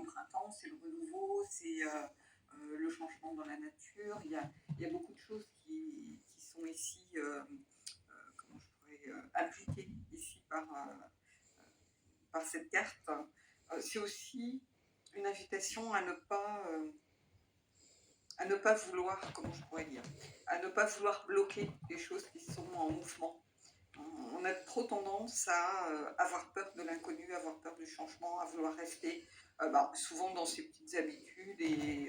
au printemps, c'est le renouveau, c'est le changement dans la nature. Il y a beaucoup de choses qui sont ici, comment je pourrais, appliquées ici par cette carte. C'est aussi une invitation à ne pas vouloir, comment je pourrais dire, à ne pas vouloir bloquer les choses qui sont en mouvement. On a trop tendance à avoir peur de l'inconnu, avoir peur du changement, à vouloir rester souvent dans ses petites habitudes et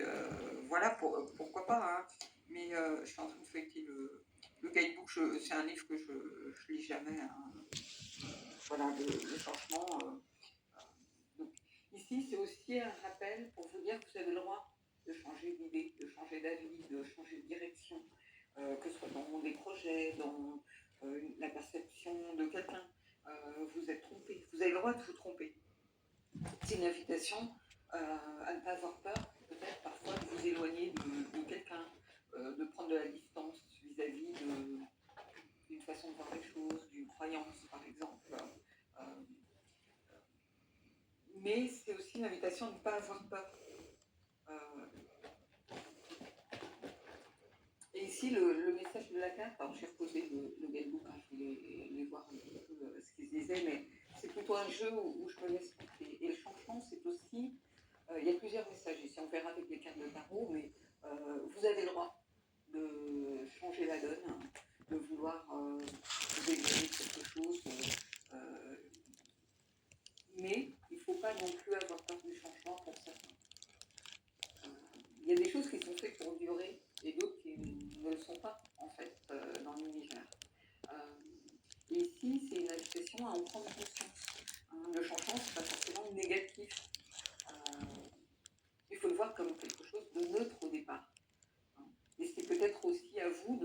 voilà, pourquoi pas. Hein. Mais je suis en train de feuilleter le guidebook, c'est un livre que je ne lis jamais. Hein. Voilà, le changement. Donc, ici, c'est aussi un rappel pour vous dire que vous avez le droit de changer d'idée, de changer d'avis, de changer de direction, que ce soit dans des projets, dans la perception de quelqu'un. Vous êtes trompé, vous avez le droit de vous tromper. C'est une invitation à ne pas avoir peur, peut-être parfois de vous éloigner de quelqu'un, de prendre de la distance vis-à-vis d'une façon de voir les choses, d'une croyance par exemple. Euh, mais c'est aussi une invitation à ne pas avoir peur. Et ici, le message de la carte, alors j'ai reposé le guidebook, hein, je voulais les voir un petit peu ce qu'ils disaient, mais c'est plutôt un jeu où je me laisse porter. Et le changement, c'est aussi, il y a plusieurs messages ici, on verra avec les cartes de tarot, mais vous avez le droit de changer la donne, hein, de vouloir vous éloigner de quelque chose, mais il ne faut pas non plus avoir peur du changement pour certains. Il y a des choses qui sont faites pour durer et d'autres qui ne le sont pas, en fait, dans l'univers. Et ici, c'est une invitation à en prendre conscience. Hein. Le changement, ce n'est pas forcément négatif. Il faut le voir comme quelque chose de neutre au départ. Hein. Et c'est peut-être aussi à vous